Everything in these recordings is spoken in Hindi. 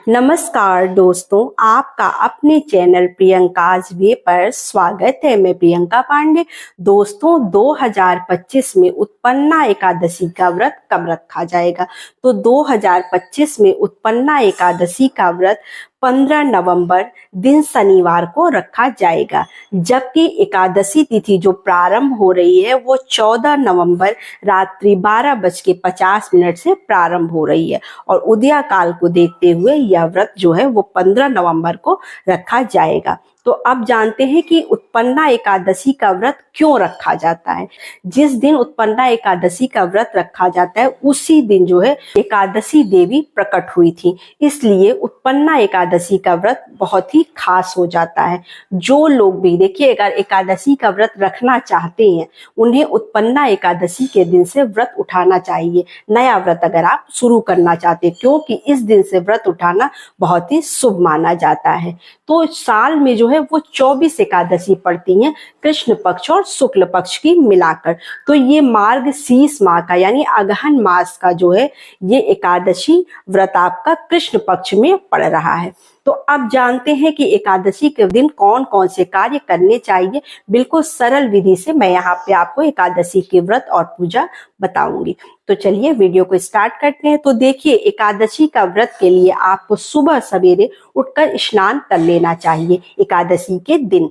नमस्कार दोस्तों, आपका अपने चैनल प्रियंकाज वे पर स्वागत है। मैं प्रियंका पांडे। दोस्तों, 2025 में उत्पन्ना एकादशी का व्रत कब रखा जाएगा? तो 2025 में उत्पन्ना एकादशी का व्रत 15 नवंबर दिन शनिवार को रखा जाएगा, जबकि एकादशी तिथि जो प्रारंभ हो रही है वो 14 नवंबर रात्रि 12:50 से प्रारंभ हो रही है और उदया काल को देखते हुए यह व्रत जो है वो 15 नवंबर को रखा जाएगा। तो अब जानते हैं कि उत्पन्ना एकादशी का व्रत क्यों रखा जाता है। जिस दिन उत्पन्ना एकादशी का व्रत रखा जाता है उसी दिन जो है एकादशी देवी प्रकट हुई थी, इसलिए उत्पन्ना एकादशी का व्रत बहुत ही खास हो जाता है। जो लोग भी देखिए अगर एकादशी का व्रत रखना चाहते हैं उन्हें उत्पन्ना एकादशी के दिन से व्रत उठाना चाहिए। नया व्रत अगर आप शुरू करना चाहते हैं, क्योंकि इस दिन से व्रत उठाना बहुत ही शुभ माना जाता है। तो साल में जो है वो 24 एकादशी पड़ती हैं, कृष्ण पक्ष और शुक्ल पक्ष की मिलाकर। तो ये मार्गशीर्ष माह का यानी अगहन मास का जो है ये एकादशी व्रत आपका कृष्ण पक्ष में पड़ रहा है। तो अब जानते हैं कि एकादशी के दिन कौन कौन से कार्य करने चाहिए। बिल्कुल सरल विधि से मैं यहाँ पे आपको एकादशी के व्रत और पूजा बताऊंगी। तो चलिए वीडियो को स्टार्ट करते हैं। तो देखिए, एकादशी का व्रत के लिए आपको सुबह सवेरे उठकर स्नान कर लेना चाहिए। एकादशी के दिन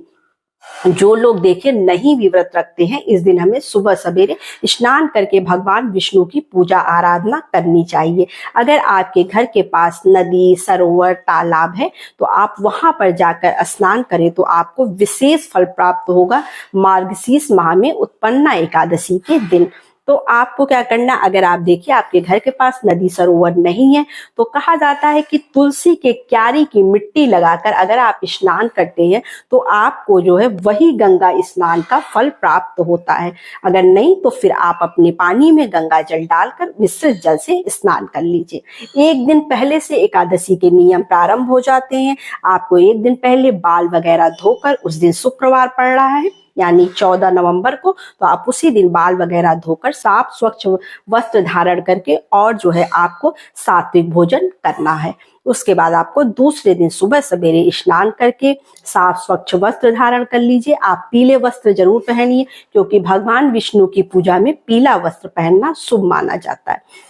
जो लोग देखिए नहीं भी व्रत रखते हैं, इस दिन हमें सुबह सवेरे स्नान करके भगवान विष्णु की पूजा आराधना करनी चाहिए। अगर आपके घर के पास नदी, सरोवर, तालाब है तो आप वहां पर जाकर स्नान करें तो आपको विशेष फल प्राप्त होगा मार्गशीर्ष माह में उत्पन्ना एकादशी के दिन। तो आपको क्या करना, अगर आप देखिए आपके घर के पास नदी सरोवर नहीं है तो कहा जाता है कि तुलसी के क्यारी की मिट्टी लगाकर अगर आप स्नान करते हैं तो आपको जो है वही गंगा स्नान का फल प्राप्त होता है। अगर नहीं तो फिर आप अपने पानी में गंगा जल डालकर मिश्रित जल से स्नान कर लीजिए। एक दिन पहले से एकादशी के नियम प्रारंभ हो जाते हैं। आपको एक दिन पहले बाल वगैरह धोकर, उस दिन शुक्रवार पड़ रहा है यानी 14 नवंबर को, तो आप उसी दिन बाल वगैरह धोकर साफ स्वच्छ वस्त्र धारण करके और जो है आपको सात्विक भोजन करना है। उसके बाद आपको दूसरे दिन सुबह सवेरे स्नान करके साफ स्वच्छ वस्त्र धारण कर लीजिए। आप पीले वस्त्र जरूर पहनिए, क्योंकि भगवान विष्णु की पूजा में पीला वस्त्र पहनना शुभ माना जाता है।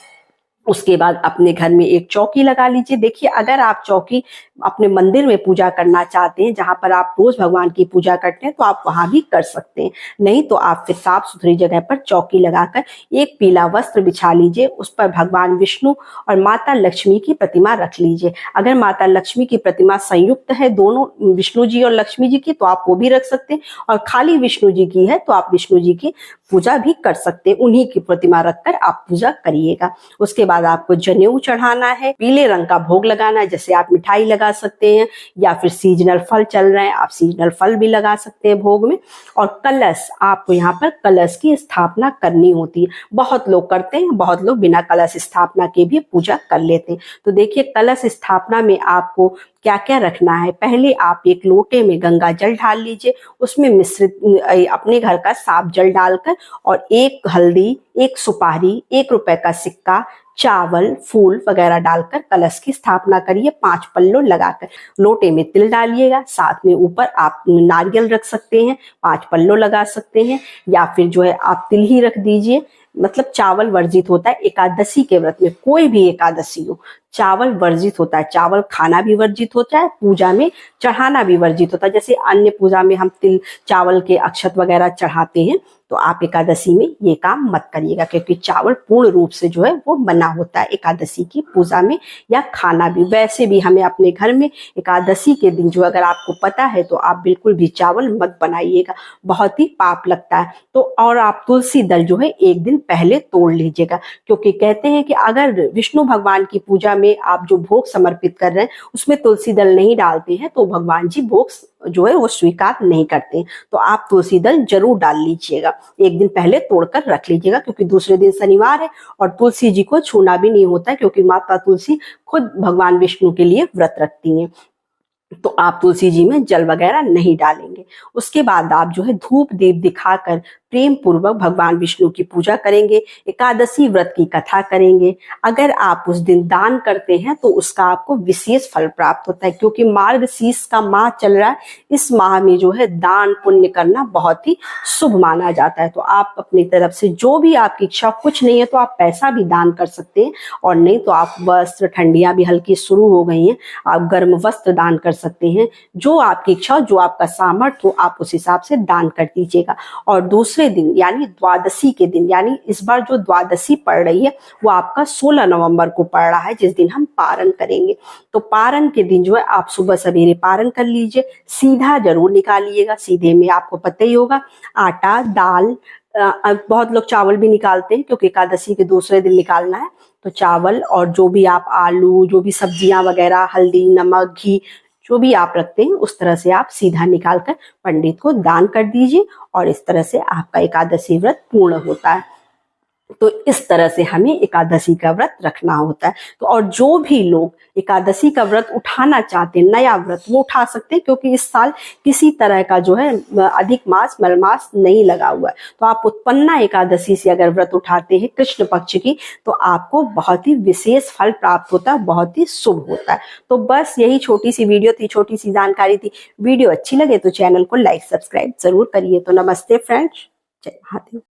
उसके बाद अपने घर में एक चौकी लगा लीजिए। देखिए, अगर आप चौकी अपने मंदिर में पूजा करना चाहते हैं, जहां पर आप रोज भगवान की पूजा करते हैं, तो आप वहां भी कर सकते हैं। नहीं तो आप फिर साफ सुथरी जगह पर चौकी लगाकर एक पीला वस्त्र बिछा लीजिए। उस पर भगवान विष्णु और माता लक्ष्मी की प्रतिमा रख लीजिए। अगर माता लक्ष्मी की प्रतिमा संयुक्त है, दोनों विष्णु जी और लक्ष्मी जी की, तो आप वो भी रख सकते हैं। और खाली विष्णु जी की है तो आप विष्णु जी की पूजा भी कर सकते हैं। उन्हीं की प्रतिमा रखकर आप पूजा करिएगा। उसके बाद आपको जनेऊ चढ़ाना है, पीले रंग का भोग लगाना है। जैसे आप मिठाई लगा सकते हैं या फिर सीजनल फल चल रहे हैं, आप सीजनल फल भी लगा सकते हैं भोग में। और कलश, आपको यहाँ पर कलश की स्थापना करनी होती है। बहुत लोग करते हैं, बहुत लोग बिना कलश स्थापना के भी पूजा कर लेते हैं। तो देखिए, कलश स्थापना में आपको क्या क्या रखना है। पहले आप एक लोटे में गंगा जल ढाल लीजिए, उसमें मिश्रित अपने घर का साफ जल डालकर और एक हल्दी, एक सुपारी, 1 रुपए का सिक्का, चावल, फूल वगैरह डालकर कलश की स्थापना करिए। 5 पल्लों लगाकर लोटे में तिल डालिएगा, साथ में ऊपर आप नारियल रख सकते हैं, 5 पल्लों लगा सकते हैं, या फिर जो है आप तिल ही रख दीजिए। मतलब चावल वर्जित होता है एकादशी के व्रत में, कोई भी एकादशी हो चावल वर्जित होता है। चावल खाना भी वर्जित होता है, पूजा में चढ़ाना भी वर्जित होता है। जैसे अन्य पूजा में हम तिल चावल के अक्षत वगैरह चढ़ाते हैं, तो आप एकादशी में ये काम मत करिएगा, क्योंकि चावल पूर्ण रूप से जो है वो मना होता है एकादशी की पूजा में, या खाना भी। वैसे भी हमें अपने घर में एकादशी के दिन जो अगर आपको पता है तो आप बिल्कुल भी चावल मत बनाइएगा, बहुत ही पाप लगता है। तो और आप तुलसी दल जो है एक दिन पहले तोड़ लीजिएगा, क्योंकि कहते हैं कि अगर विष्णु भगवान की पूजा में आप जो भोग समर्पित कर रहे हैं उसमें तुलसी दल नहीं डालते हैं तो भगवान जी भोग जो है वो स्वीकार नहीं करते। तो आप तुलसी दल जरूर डाल लीजिएगा, एक दिन पहले तोड़कर रख लीजिएगा, क्योंकि दूसरे दिन शनिवार है और तुलसी जी को छूना भी नहीं होता है, क्योंकि माता तुलसी खुद भगवान विष्णु के लिए व्रत रखती हैं। तो आप तुलसी जी में जल वगैरह नहीं डालेंगे। उसके बाद आप जो है धूप दीप दिखाकर प्रेम पूर्वक भगवान विष्णु की पूजा करेंगे, एकादशी व्रत की कथा करेंगे। अगर आप उस दिन दान करते हैं तो उसका आपको विशेष फल प्राप्त होता है, क्योंकि मार्गशीर्ष का माह चल रहा है। इस माह में जो है दान पुण्य करना बहुत ही शुभ माना जाता है। तो आप अपनी तरफ से जो भी आपकी इच्छा, कुछ नहीं है तो आप पैसा भी दान कर सकते हैं, और नहीं तो आप वस्त्र, ठंडियां भी हल्की शुरू हो गई हैं, आप गर्म वस्त्र दान कर सकते हैं। जो आपकी इच्छा, जो आपका सामर्थ्य हो, आप उस हिसाब से दान कर दीजिएगा। और दूसरे दिन यानी द्वादशी के दिन, यानी इस बार जो द्वादशी पड़ रही है वो आपका 16 नवंबर को पड़ रहा है, जिस दिन हम पारण करेंगे। तो पारण के दिन जो है आप सुबह सवेरे पारण कर लीजिए, सीधा जरूर निकालिएगा। सीधे में आपको पता ही होगा आटा, दाल, बहुत लोग चावल भी निकालते हैं क्योंकि एकादशी के दूसरे दिन निकालना है। तो चावल और जो भी आप आलू, जो भी सब्जियां वगैरह, हल्दी, नमक, घी, जो भी आप रखते हैं उस तरह से आप सीधा निकाल कर पंडित को दान कर दीजिए, और इस तरह से आपका एकादशी व्रत पूर्ण होता है। तो इस तरह से हमें एकादशी का व्रत रखना होता है। तो और जो भी लोग एकादशी का व्रत उठाना चाहते हैं, नया व्रत, वो उठा सकते हैं, क्योंकि इस साल किसी तरह का जो है अधिक मास, मलमास नहीं लगा हुआ है। तो आप उत्पन्ना एकादशी से अगर व्रत उठाते हैं कृष्ण पक्ष की, तो आपको बहुत ही विशेष फल प्राप्त होता है, बहुत ही शुभ होता है। तो बस यही छोटी सी वीडियो थी, छोटी सी जानकारी थी। वीडियो अच्छी लगे तो चैनल को लाइक, सब्सक्राइब जरूर करिए। तो नमस्ते फ्रेंड्स, जय महादेव।